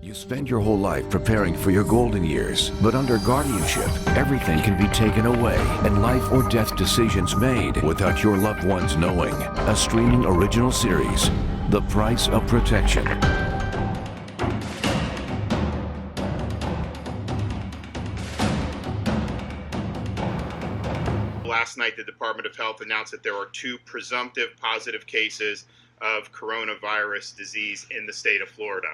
You spend your whole life preparing for your golden years, but under guardianship, everything can be taken away and life or death decisions made without your loved ones knowing. A streaming original series, The Price of Protection. Last night, the Department of Health announced that there were 2 presumptive positive cases of coronavirus disease in the state of Florida.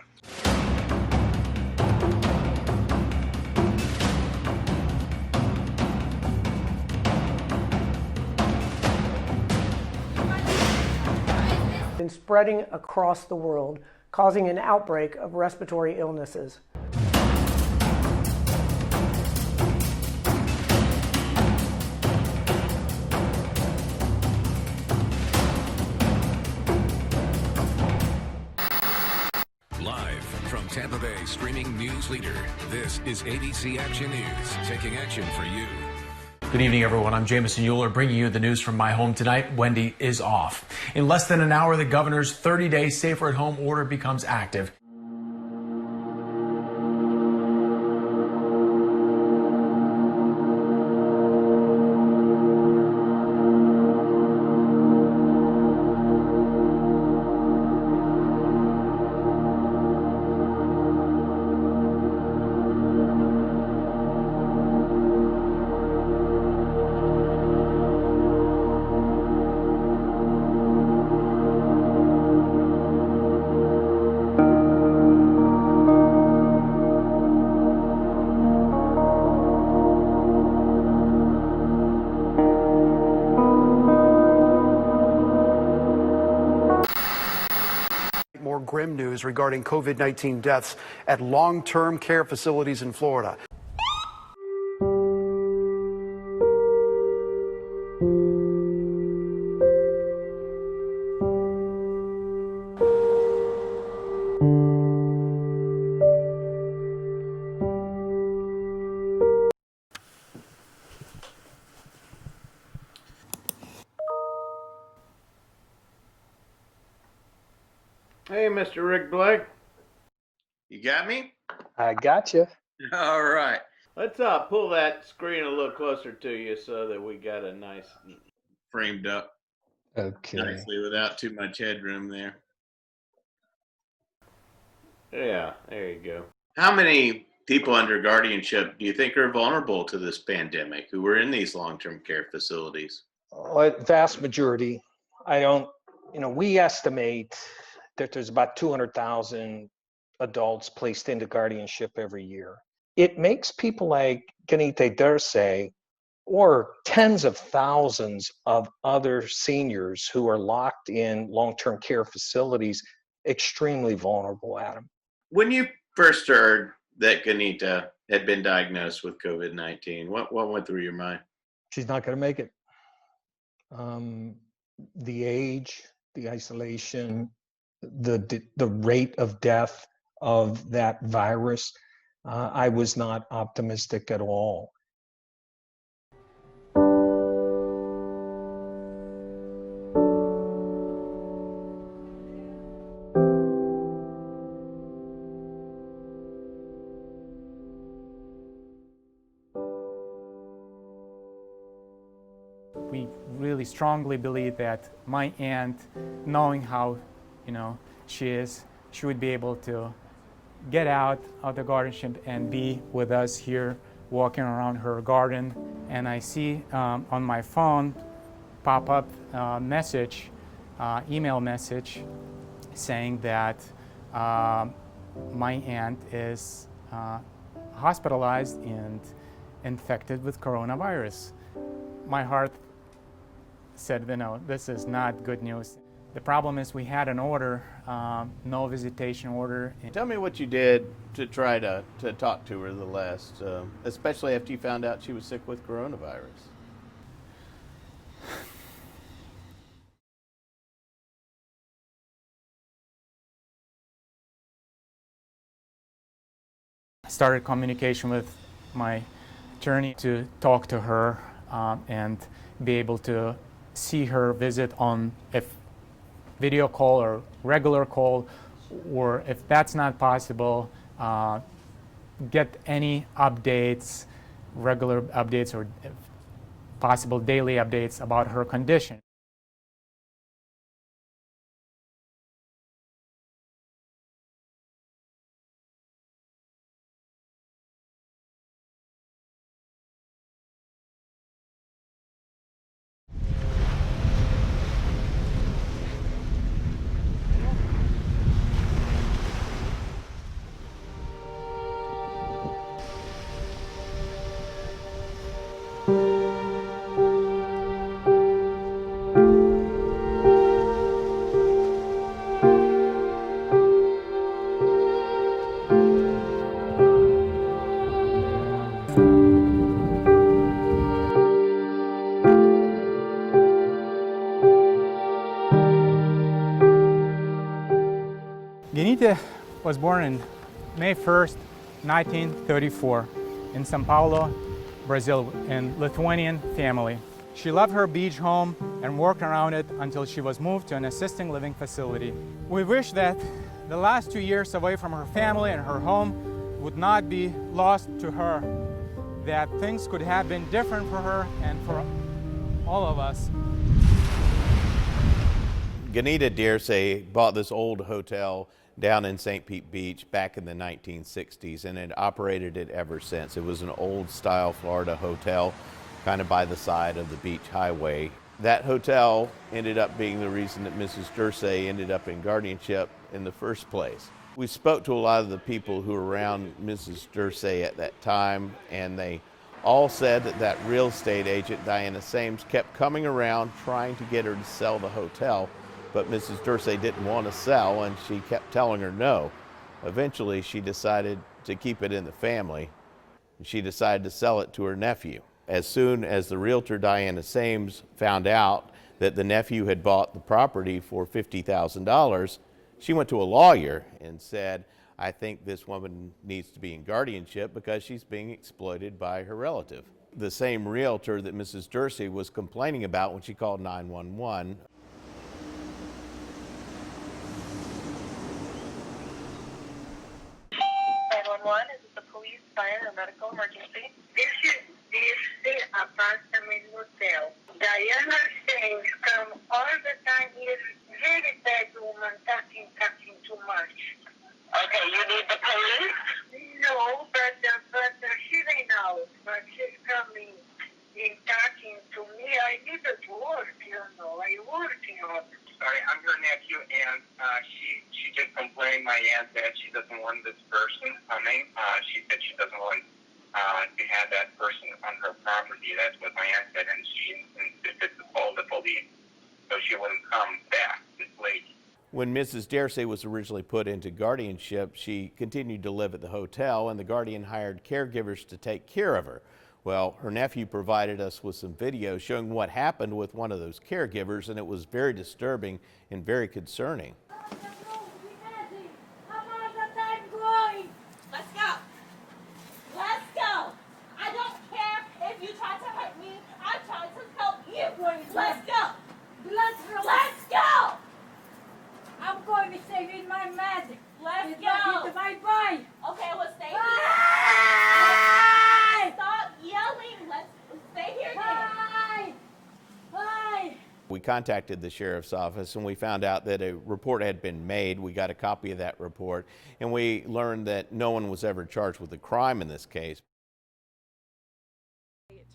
Been spreading across the world, causing an outbreak of respiratory illnesses. Live from Tampa Bay streaming news leader, this is ABC Action News, taking action for you. Good evening, everyone. I'm Jamison Euler, bringing you the news from my home tonight. Wendy is off. In less than an hour, the governor's 30-day safer-at-home order becomes active. More grim news regarding COVID-19 deaths at long-term care facilities in Florida. Hey, Mr. Rick Blake. You got me? I gotcha. All right. Let's pull that screen a little closer to you so that we got a nice... Framed up Okay. nicely without too much headroom there. Yeah, there you go. How many people under guardianship do you think are vulnerable to this pandemic who were in these long-term care facilities? Well, vast majority. We estimate that there's about 200,000 adults placed into guardianship every year. It makes people like Ganite Derse or tens of thousands of other seniors who are locked in long-term care facilities extremely vulnerable, Adam. When you first heard that Ganita had been diagnosed with COVID-19, what went through your mind? She's not going to make it. The age, the isolation, the rate of death of that virus, I was not optimistic at all. We really strongly believe that my aunt, knowing how, she is, she would be able to get out of the guardianship and be with us here, walking around her garden. And I see on my phone pop up message, email message, saying that my aunt is hospitalized and infected with coronavirus. My heart said, no, this is not good news. The problem is we had an order, no visitation order. Tell me what you did to try to talk to her the last, especially after you found out she was sick with coronavirus. I started communication with my attorney to talk to her and be able to see her, visit on if video call or regular call, or if that's not possible, get any updates, regular updates or possible daily updates about her condition. Genita was born on May 1st, 1934 in São Paulo, Brazil, in Lithuanian family. She loved her beach home and worked around it until she was moved to an assisted living facility. We wish that the last 2 years away from her family and her home would not be lost to her, that things could have been different for her and for all of us. Genita Dearsay bought this old hotel down in St. Pete Beach back in the 1960s and had operated it ever since. It was an old style Florida hotel kind of by the side of the beach highway. That hotel ended up being the reason that Mrs. Dearsay ended up in guardianship in the first place. We spoke to a lot of the people who were around Mrs. Dearsay at that time, and they all said that that real estate agent, Diana Sames, kept coming around trying to get her to sell the hotel, but Mrs. Dearsay didn't want to sell, and she kept telling her no. Eventually, she decided to keep it in the family, and she decided to sell it to her nephew. As soon as the realtor, Diana Sames, found out that the nephew had bought the property for $50,000, she went to a lawyer and said, I think this woman needs to be in guardianship because she's being exploited by her relative. The same realtor that Mrs. Dearsay was complaining about when she called 911. 911, is it the police, fire, or medical emergency? This is the apartment hotel. Diana says come all the time here, very bad woman, talking too much. Okay, you need the police? No, but she ran out, but she's coming in talking to me. I need to work, I work, Sorry, I'm her nephew, and she just complained, my aunt, that she doesn't want this person coming. She said she doesn't want to have that person on her property. That's what my aunt said, and she insisted to call the police so she wouldn't come back this late. When Mrs. Dearsay was originally put into guardianship, she continued to live at the hotel, and the guardian hired caregivers to take care of her. Well, her nephew provided us with some video showing what happened with one of those caregivers, and it was very disturbing and very concerning. Let's go. Let's go. I don't care if you try to hurt me. I tried to help you. Let's go. Let's go. I'm going to stay with my magic. Let's It's go. Bye-bye. Okay, well, stay here. Bye. Stop yelling. Let's stay here then. Bye. Bye. We contacted the sheriff's office and we found out that a report had been made. We got a copy of that report, and we learned that no one was ever charged with a crime in this case.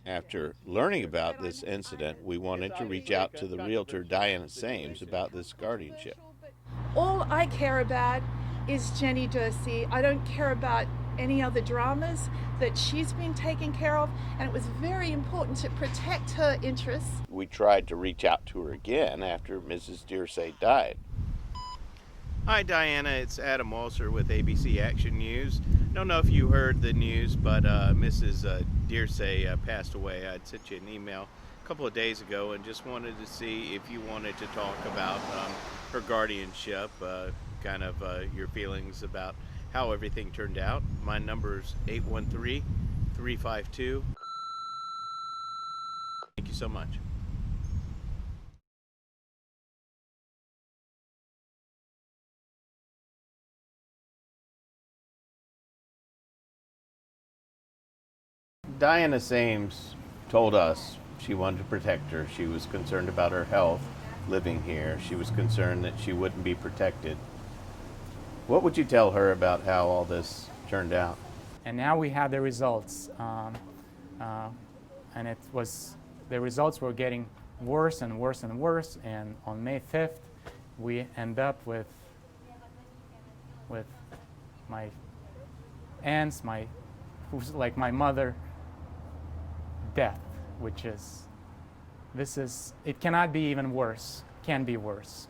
After learning about this incident, we wanted to reach out to the realtor, Diana Sames, about this guardianship. All I care about is Jenny Dearsay. I don't care about any other dramas, that she's been taken care of, and it was very important to protect her interests. We tried to reach out to her again after Mrs. Dearsay died. Hi Diana, it's Adam Walser with ABC Action News. Don't know if you heard the news, but Mrs. Dearsay passed away. I'd sent you an email a couple of days ago and just wanted to see if you wanted to talk about her guardianship, kind of your feelings about how everything turned out. My number is 813-352. Thank you so much. Diana Sames told us she wanted to protect her. She was concerned about her health living here. She was concerned that she wouldn't be protected. What would you tell her about how all this turned out? And now we have the results. And the results were getting worse and worse and worse. And on May 5th, we end up with my aunts, who's like my mother, death, which is, it cannot be even worse, can be worse.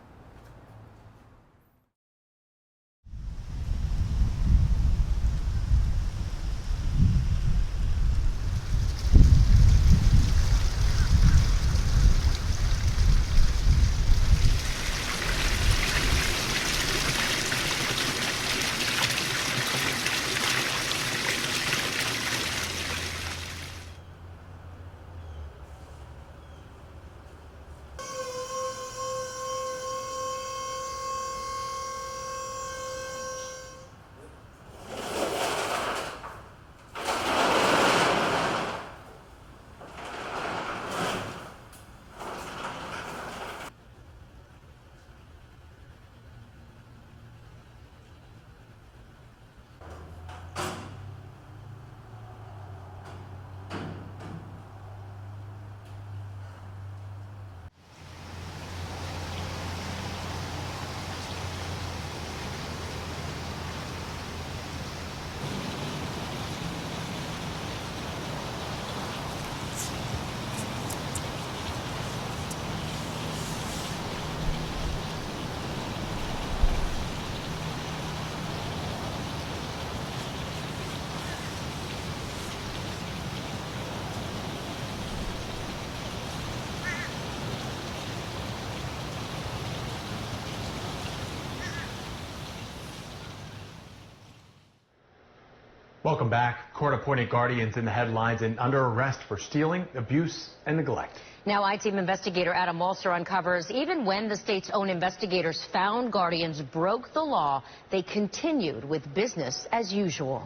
Welcome back. Court-appointed guardians in the headlines and under arrest for stealing, abuse, and neglect. Now, I-Team investigator Adam Walser uncovers even when the state's own investigators found guardians broke the law, they continued with business as usual.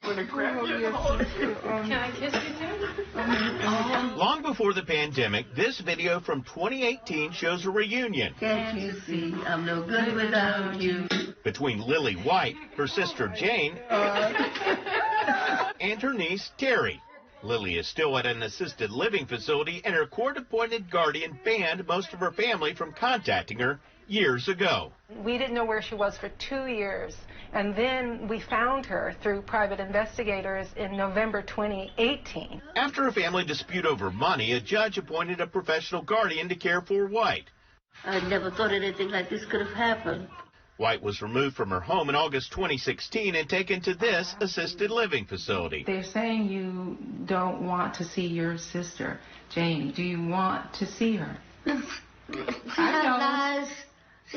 Can I kiss you too? Long before the pandemic, this video from 2018 shows a reunion. Can't you see I'm no good without you? Between Lily White, her sister Jane, and her niece Terry. Lily is still at an assisted living facility, and her court-appointed guardian banned most of her family from contacting her years ago. We didn't know where she was for 2 years, and then we found her through private investigators in November 2018. After a family dispute over money, a judge appointed a professional guardian to care for White. I never thought anything like this could have happened. White was removed from her home in August 2016 and taken to this assisted living facility. They're saying you don't want to see your sister, Janie. Do you want to see her? See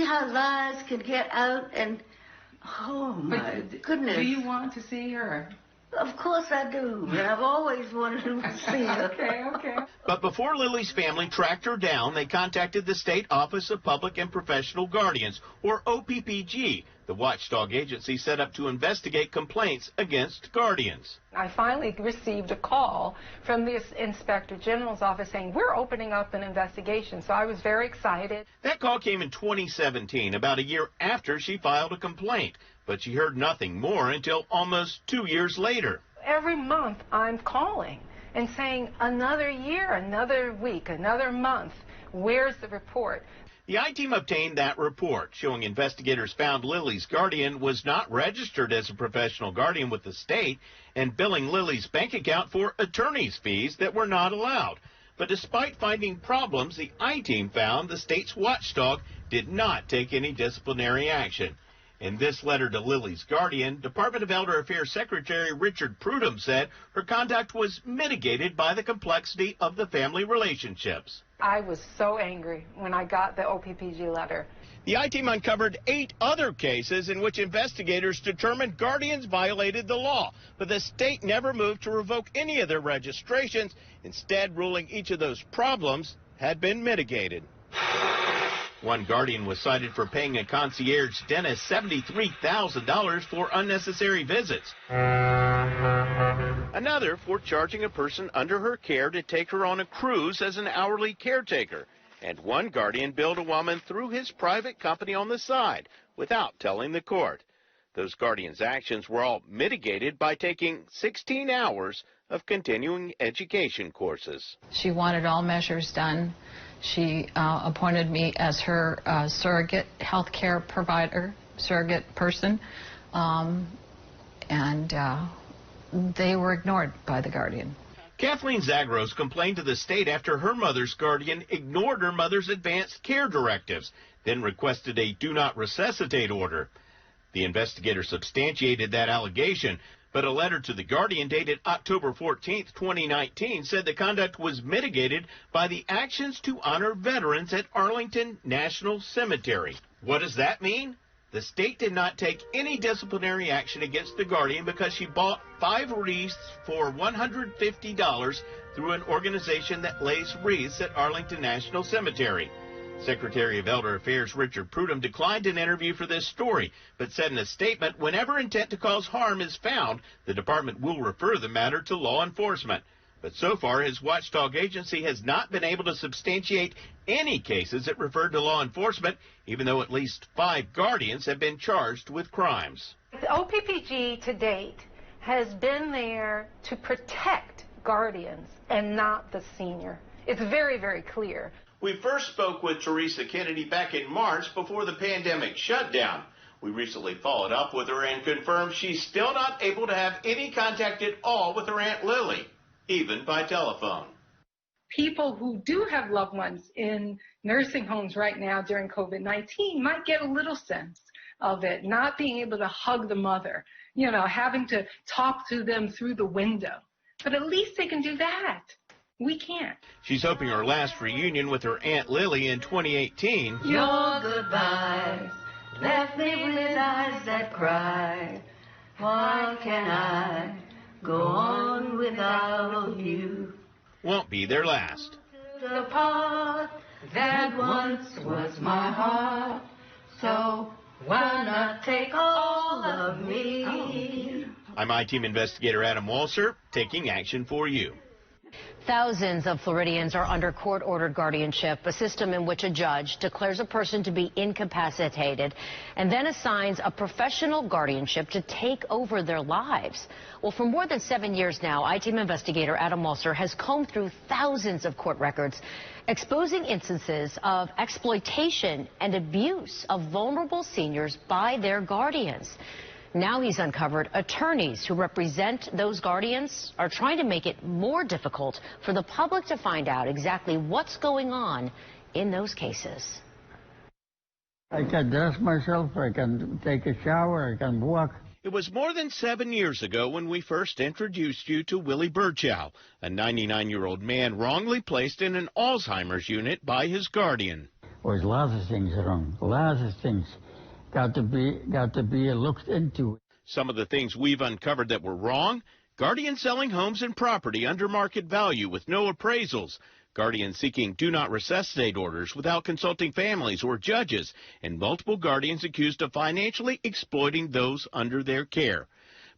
how lies can get out and, oh my goodness. Do you want to see her? Of course I do. I've always wanted to see her. Okay. But before Lily's family tracked her down, they contacted the State Office of Public and Professional Guardians, or OPPG, the watchdog agency set up to investigate complaints against guardians. I finally received a call from the Inspector General's office saying, we're opening up an investigation, so I was very excited. That call came in 2017, about a year after she filed a complaint, but she heard nothing more until almost 2 years later. Every month I'm calling and saying, another year, another week, another month, where's the report? The I-Team obtained that report, showing investigators found Lily's guardian was not registered as a professional guardian with the state and billing Lily's bank account for attorney's fees that were not allowed. But despite finding problems, the I-Team found the state's watchdog did not take any disciplinary action. In this letter to Lily's guardian, Department of Elder Affairs Secretary Richard Prudhomme said her conduct was mitigated by the complexity of the family relationships. I was so angry when I got the OPPG letter. The I-Team uncovered 8 other cases in which investigators determined guardians violated the law, but the state never moved to revoke any of their registrations, instead ruling each of those problems had been mitigated. One guardian was cited for paying a concierge dentist $73,000 for unnecessary visits. Another for charging a person under her care to take her on a cruise as an hourly caretaker. And one guardian billed a woman through his private company on the side without telling the court. Those guardians' actions were all mitigated by taking 16 hours of continuing education courses. She wanted all measures done. She appointed me as her surrogate health care provider, surrogate person, and they were ignored by the guardian. Kathleen Zagros complained to the state after her mother's guardian ignored her mother's advanced care directives, then requested a do not resuscitate order. The investigator substantiated that allegation, but a letter to the guardian dated October 14, 2019 said the conduct was mitigated by the actions to honor veterans at Arlington National Cemetery. What does that mean? The state did not take any disciplinary action against the guardian because she bought 5 wreaths for $150 through an organization that lays wreaths at Arlington National Cemetery. Secretary of Elder Affairs Richard Prudhomme declined an interview for this story, but said in a statement, whenever intent to cause harm is found, the department will refer the matter to law enforcement. But so far, his watchdog agency has not been able to substantiate any cases that referred to law enforcement, even though at least 5 guardians have been charged with crimes. The OPPG to date has been there to protect guardians and not the senior. It's very, very clear. We first spoke with Teresa Kennedy back in March before the pandemic shutdown. We recently followed up with her and confirmed she's still not able to have any contact at all with her Aunt Lily, even by telephone. People who do have loved ones in nursing homes right now during COVID-19 might get a little sense of it, not being able to hug the mother, having to talk to them through the window. But at least they can do that. We can't. She's hoping her last reunion with her Aunt Lily in 2018. Your goodbyes left me with eyes that cry. Why can I go on without you? Won't be their last. The part that once was my heart, so why not take all of me? I'm I-Team investigator Adam Walser, taking action for you. Thousands of Floridians are under court-ordered guardianship, a system in which a judge declares a person to be incapacitated and then assigns a professional guardianship to take over their lives. Well, for more than 7 years now, I-Team investigator Adam Walser has combed through thousands of court records, exposing instances of exploitation and abuse of vulnerable seniors by their guardians. Now he's uncovered attorneys who represent those guardians are trying to make it more difficult for the public to find out exactly what's going on in those cases. I can dress myself, I can take a shower, I can walk. It was more than 7 years ago when we first introduced you to Willie Burchow, a 99-year-old man wrongly placed in an Alzheimer's unit by his guardian. There's lots of things wrong, lots of things. Got to be looked into. Some of the things we've uncovered that were wrong: guardians selling homes and property under market value with no appraisals, guardians seeking do not resuscitate orders without consulting families or judges, and multiple guardians accused of financially exploiting those under their care.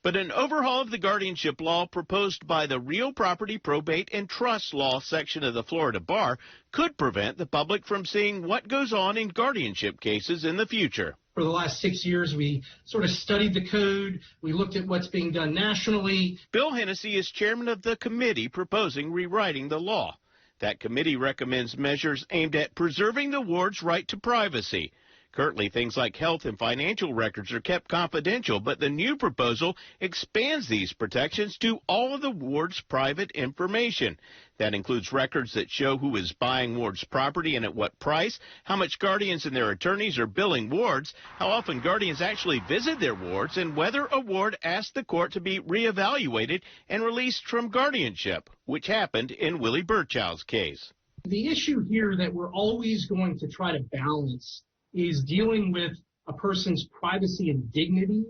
But an overhaul of the guardianship law proposed by the Real Property Probate and Trust Law section of the Florida Bar could prevent the public from seeing what goes on in guardianship cases in the future. For the last 6 years, we sort of studied the code. We looked at what's being done nationally. Bill Hennessy is chairman of the committee proposing rewriting the law. That committee recommends measures aimed at preserving the ward's right to privacy. Currently, things like health and financial records are kept confidential, but the new proposal expands these protections to all of the ward's private information. That includes records that show who is buying ward's property and at what price, how much guardians and their attorneys are billing wards, how often guardians actually visit their wards, and whether a ward asked the court to be reevaluated and released from guardianship, which happened in Willie Burchow's case. The issue here that we're always going to try to balance is dealing with a person's privacy and dignity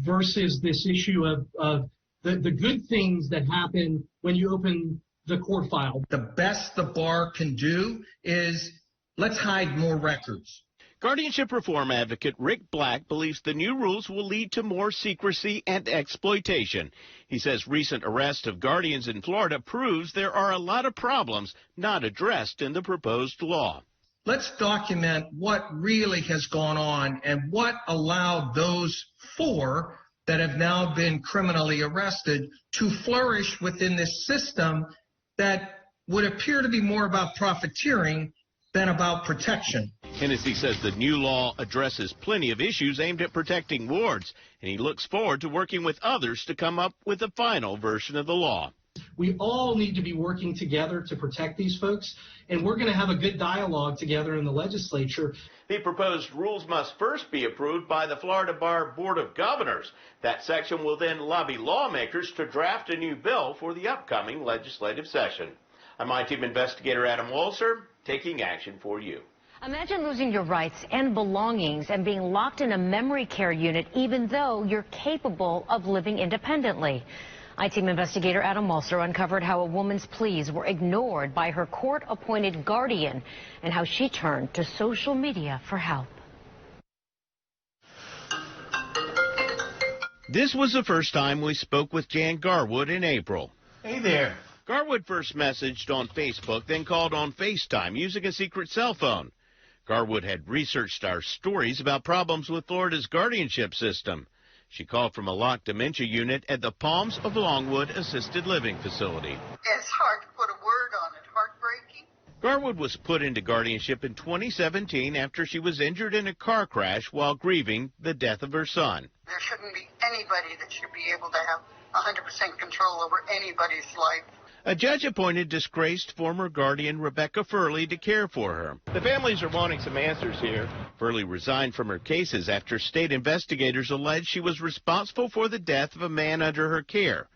versus this issue of the good things that happen when you open the court file. The best the bar can do is Let's hide more records. Guardianship reform advocate Rick Black believes the new rules will lead to more secrecy and exploitation. He says recent arrest of guardians in Florida proves there are a lot of problems not addressed in the proposed law. Let's document what really has gone on and what allowed those 4 that have now been criminally arrested to flourish within this system that would appear to be more about profiteering than about protection. Hennessy says the new law addresses plenty of issues aimed at protecting wards, and he looks forward to working with others to come up with a final version of the law. We all need to be working together to protect these folks, and we're going to have a good dialogue together in the legislature. The proposed rules must first be approved by the Florida Bar Board of Governors. That section will then lobby lawmakers to draft a new bill for the upcoming legislative session. I'm my team investigator Adam Walser, taking action for you. Imagine losing your rights and belongings and being locked in a memory care unit even though you're capable of living independently. I-Team investigator Adam Walser uncovered how a woman's pleas were ignored by her court-appointed guardian and how she turned to social media for help. This was the first time we spoke with Jan Garwood in April. Hey there. Garwood first messaged on Facebook, then called on FaceTime using a secret cell phone. Garwood had researched our stories about problems with Florida's guardianship system. She called from a locked dementia unit at the Palms of Longwood Assisted Living Facility. It's hard to put a word on it. Heartbreaking. Garwood was put into guardianship in 2017 after she was injured in a car crash while grieving the death of her son. There shouldn't be anybody that should be able to have 100% control over anybody's life. A judge appointed disgraced former guardian Rebecca Furley to care for her. The families are wanting some answers here. Furley resigned from her cases after state investigators alleged she was responsible for the death of a man under her care.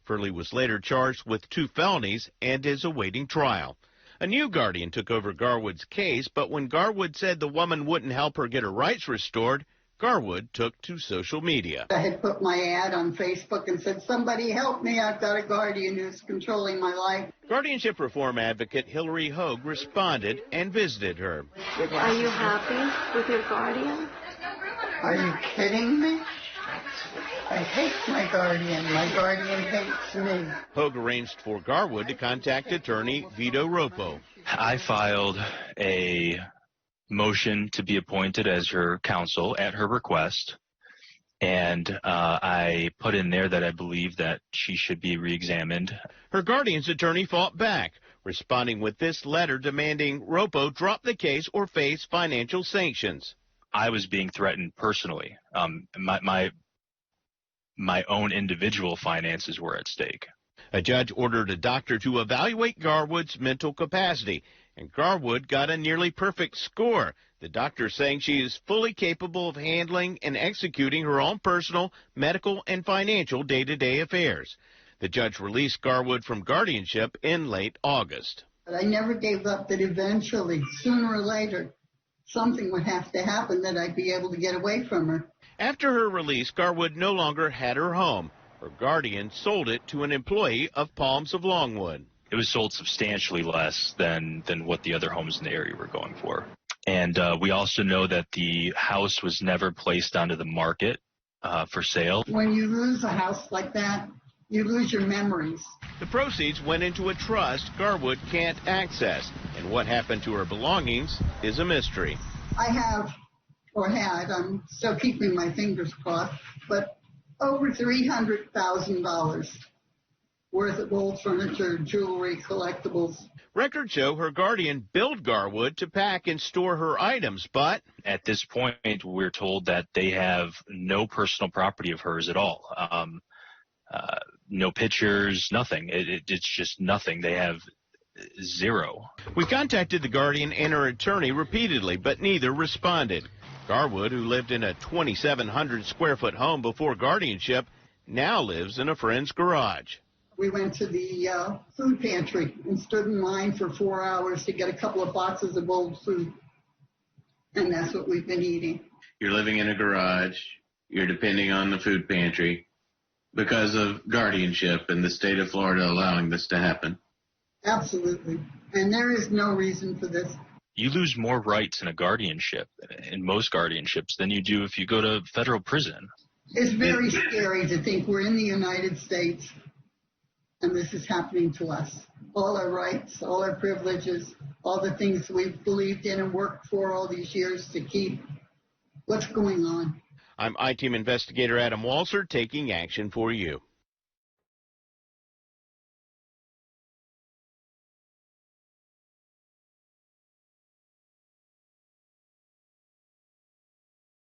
Furley was later charged with 2 felonies and is awaiting trial. A new guardian took over Garwood's case, but when Garwood said the woman wouldn't help her get her rights restored, Garwood took to social media. I had put my ad on Facebook and said, somebody help me, I've got a guardian who's controlling my life. Guardianship reform advocate Hillary Hogue responded and visited her. Are you happy with your guardian? Are you kidding me? I hate my guardian. My guardian hates me. Hogue arranged for Garwood to contact attorney Vito Ropo. I filed a motion to be appointed as her counsel at her request, and I put in there that I believe that she should be reexamined. Her guardian's attorney fought back, responding with this letter demanding Ropo drop the case or face financial sanctions. I was being threatened personally. My own individual finances were at stake. A judge ordered a doctor to evaluate Garwood's mental capacity, and Garwood got a nearly perfect score. The doctor saying she is fully capable of handling and executing her own personal, medical, and financial day-to-day affairs. The judge released Garwood from guardianship in late August. But I never gave up that eventually, sooner or later, something would have to happen that I'd be able to get away from her. After her release, Garwood no longer had her home. Her guardian sold it to an employee of Palms of Longwood. It was sold substantially less than what the other homes in the area were going for. And we also know that the house was never placed onto the market for sale. When you lose a house like that, you lose your memories. The proceeds went into a trust Garwood can't access, and what happened to her belongings is a mystery. I have, or had, I'm still keeping my fingers crossed, but over $300,000 worth of old furniture, jewelry, collectibles. Records show her guardian billed Garwood to pack and store her items, but at this point, we're told that they have no personal property of hers at all. No pictures, nothing. It's just nothing. They have zero. We contacted the guardian and her attorney repeatedly, but neither responded. Garwood, who lived in a 2,700 square foot home before guardianship, now lives in a friend's garage. We went to the food pantry and stood in line for 4 hours to get a couple of boxes of old food. And that's what we've been eating. You're living in a garage. You're depending on the food pantry because of guardianship and the state of Florida allowing this to happen. Absolutely. And there is no reason for this. you lose more rights in a guardianship, in most guardianships, than you do if you go to federal prison. It's very scary to think we're in the United States and this is happening to us. All our rights, all our privileges, all the things we've believed in and worked for all these years to keep. What's going on? I'm I-Team investigator Adam Walser taking action for you.